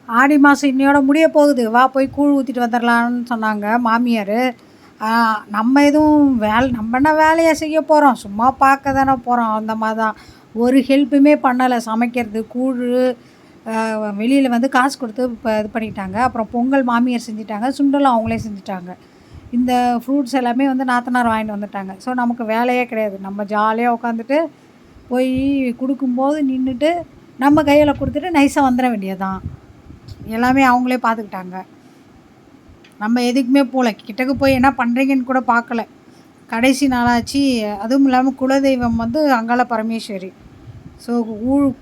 ஆடி மாதம் இன்னையோட முடிய போகுது, வா போய் கூழ் ஊற்றிட்டு வந்துடலான்னு சொன்னாங்க மாமியார். நம்ம எதுவும் நம்ம என்ன வேலையை செய்ய போகிறோம், சும்மா பார்க்க தானே போகிறோம். அந்த மாதிரி தான், ஒரு ஹெல்ப்புமே பண்ணலை. சமைக்கிறது கூழ் வெளியில் வந்து காசு கொடுத்து இப்போ இது பண்ணிட்டாங்க. அப்புறம் பொங்கல் மாமியார் செஞ்சுட்டாங்க, சுண்டலும் அவங்களே செஞ்சுட்டாங்க. இந்த ஃப்ரூட்ஸ் எல்லாமே வந்து நாத்தனார் வாங்கிட்டு வந்துட்டாங்க. ஸோ நமக்கு வேலையே கிடையாது. நம்ம ஜாலியாக உட்காந்துட்டு போய் கொடுக்கும்போது நின்றுட்டு நம்ம கையில் கொடுத்துட்டு நைஸாக வந்துட வேண்டியதுதான். எல்லாமே அவங்களே பார்த்துக்கிட்டாங்க. நம்ம எதுக்குமே போகல, கிட்டக்கு போய் என்ன பண்ணுறீங்கன்னு கூட பார்க்கல. கடைசி நாளாச்சு. அதுவும் இல்லாமல் குலதெய்வம் வந்து அங்காள பரமேஸ்வரி. ஸோ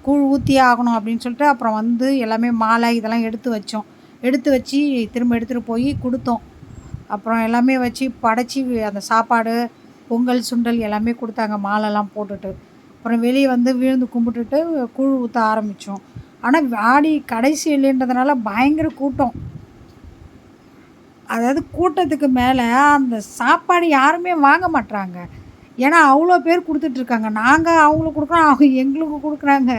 கூழ் ஊற்றியே ஆகணும் அப்படின்னு சொல்லிட்டு அப்புறம் வந்து எல்லாமே மாலை இதெல்லாம் எடுத்து வச்சோம். எடுத்து வச்சு திரும்ப எடுத்துகிட்டு போய் கொடுத்தோம். அப்புறம் எல்லாமே வச்சு படைச்சி அந்த சாப்பாடு பொங்கல் சுண்டல் எல்லாமே கொடுத்தாங்க மாலைலாம் போட்டுட்டு. அப்புறம் வெளியே வந்து விழுந்து கும்பிட்டுட்டு கூழ் ஊற்ற ஆரம்பித்தோம். ஆனால் ஆடி கடைசி இல்லைன்றதுனால பயங்கர கூட்டம். அதாவது கூட்டத்துக்கு மேலே அந்த சாப்பாடு யாருமே வாங்க மாட்றாங்க. ஏன்னா அவ்வளோ பேர் கொடுத்துட்ருக்காங்க. நாங்கள் அவங்களுக்கு கொடுக்குறோம், அவங்க எங்களுக்கு கொடுக்குறாங்க.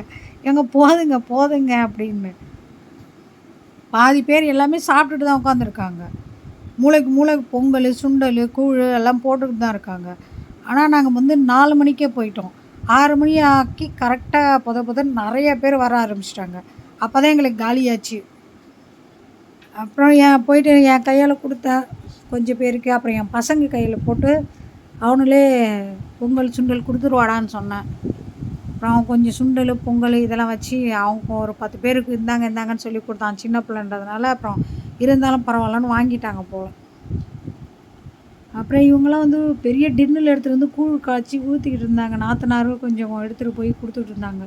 எங்க போதுங்க போதுங்க அப்படின்னு. பாதி பேர் எல்லாமே சாப்பிட்டுட்டு தான் உட்காந்துருக்காங்க. மூளைக்கு மூளை பொங்கல் சுண்டல் கூழ் எல்லாம் போட்டுக்கிட்டு தான் இருக்காங்க. ஆனால் நாங்கள் வந்து 4 மணிக்கே போயிட்டோம். 6 மணி ஆக்கி கரெக்டாக புதன்னு நிறைய பேர் வர ஆரம்பிச்சிட்டாங்க. அப்போ தான் எங்களுக்கு காலியாச்சு. அப்புறம் போயிட்டு என் கையால் கொடுத்தேன் கொஞ்சம் பேருக்கு. அப்புறம் என் பசங்க கையில் போட்டு அவனுங்களே பொங்கல் சுண்டல் கொடுத்துருவாடான்னு சொன்னேன். அப்புறம் அவன் கொஞ்சம் சுண்டல் பொங்கல் இதெல்லாம் வச்சு அவங்க ஒரு 10 பேருக்கு இந்தாங்கன்னு சொல்லி கொடுத்தான். சின்ன பிள்ளைன்றதுனால அப்புறம் இருந்தாலும் பரவாயில்லன்னு வாங்கிட்டாங்க போல். அப்புறம் இவங்களாம் வந்து பெரிய டின்னில் எடுத்துகிட்டு வந்து கூழ் காய்ச்சி ஊற்றிக்கிட்டு இருந்தாங்க. நாத்தனாரும் கொஞ்சம் எடுத்துகிட்டு போய் கொடுத்துட்டு இருந்தாங்க.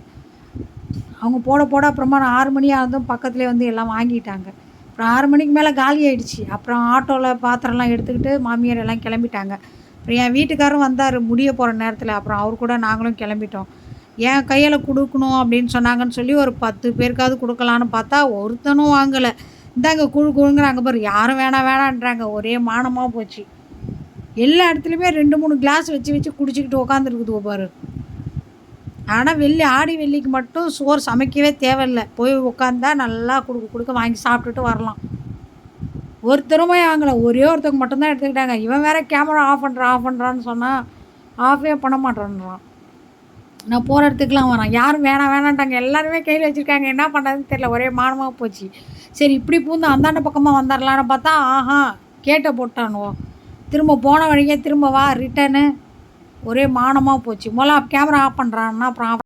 அவங்க போட அப்புறமா நான் 6 மணி ஆனதும் பக்கத்துலேயே வந்து எல்லாம் வாங்கிட்டாங்க. அப்புறம் 6 மணிக்கு மேலே காலி ஆகிடுச்சி. அப்புறம் ஆட்டோவில் பாத்திரம்லாம் எடுத்துக்கிட்டு மாமியார் எல்லாம் கிளம்பிட்டாங்க. அப்புறம் என் வீட்டுக்காரும் வந்தார் முடிய போகிற நேரத்தில். அப்புறம் அவர் கூட நாங்களும் கிளம்பிட்டோம். என் கையில் கொடுக்கணும் அப்படின்னு சொன்னாங்கன்னு சொல்லி ஒரு 10 பேருக்காவது கொடுக்கலான்னு பார்த்தா ஒருத்தனும் வாங்கலை. இந்தாங்க குழுங்குறாங்க பாரு, யாரும் வேணான்றாங்க. ஒரே மானமாக போச்சு. எல்லா இடத்துலையுமே 2-3 கிளாஸ் வச்சு குடிச்சிக்கிட்டு உட்காந்துருக்குது பாரு. ஆனால் ஆடி வெள்ளிக்கு மட்டும் சோறு சமைக்கவே தேவையில்லை. போய் உட்காந்தா நல்லா கொடுக்க வாங்கி சாப்பிட்டுட்டு வரலாம். ஒருத்தருமே வாங்கலை, ஒரே ஒருத்தவங்க மட்டும்தான் எடுத்துக்கிட்டாங்க. இவன் வேறு கேமரா ஆஃப் பண்ணுறான்னு சொன்னால் ஆஃபே பண்ண மாட்டேன்றான். நான் போகிற இடத்துக்குலாம் வரான். யாரும் வேணான்ட்டாங்க. எல்லாருமே கையில் வச்சுருக்காங்க. என்ன பண்ணுறதுன்னு தெரியல, ஒரே மானமாக போச்சு. சரி இப்படி பூந்து அந்தாண்ட பக்கமாக வந்துடலான்னு பார்த்தா கேட்டை போட்டானுவோ. திரும்ப போன வழியே திரும்ப வா ரிட்டனு. ஒரே மானமாக போச்சு. முதல்ல கேமரா ஆஃப் பண்ணுறான்னா அப்புறம்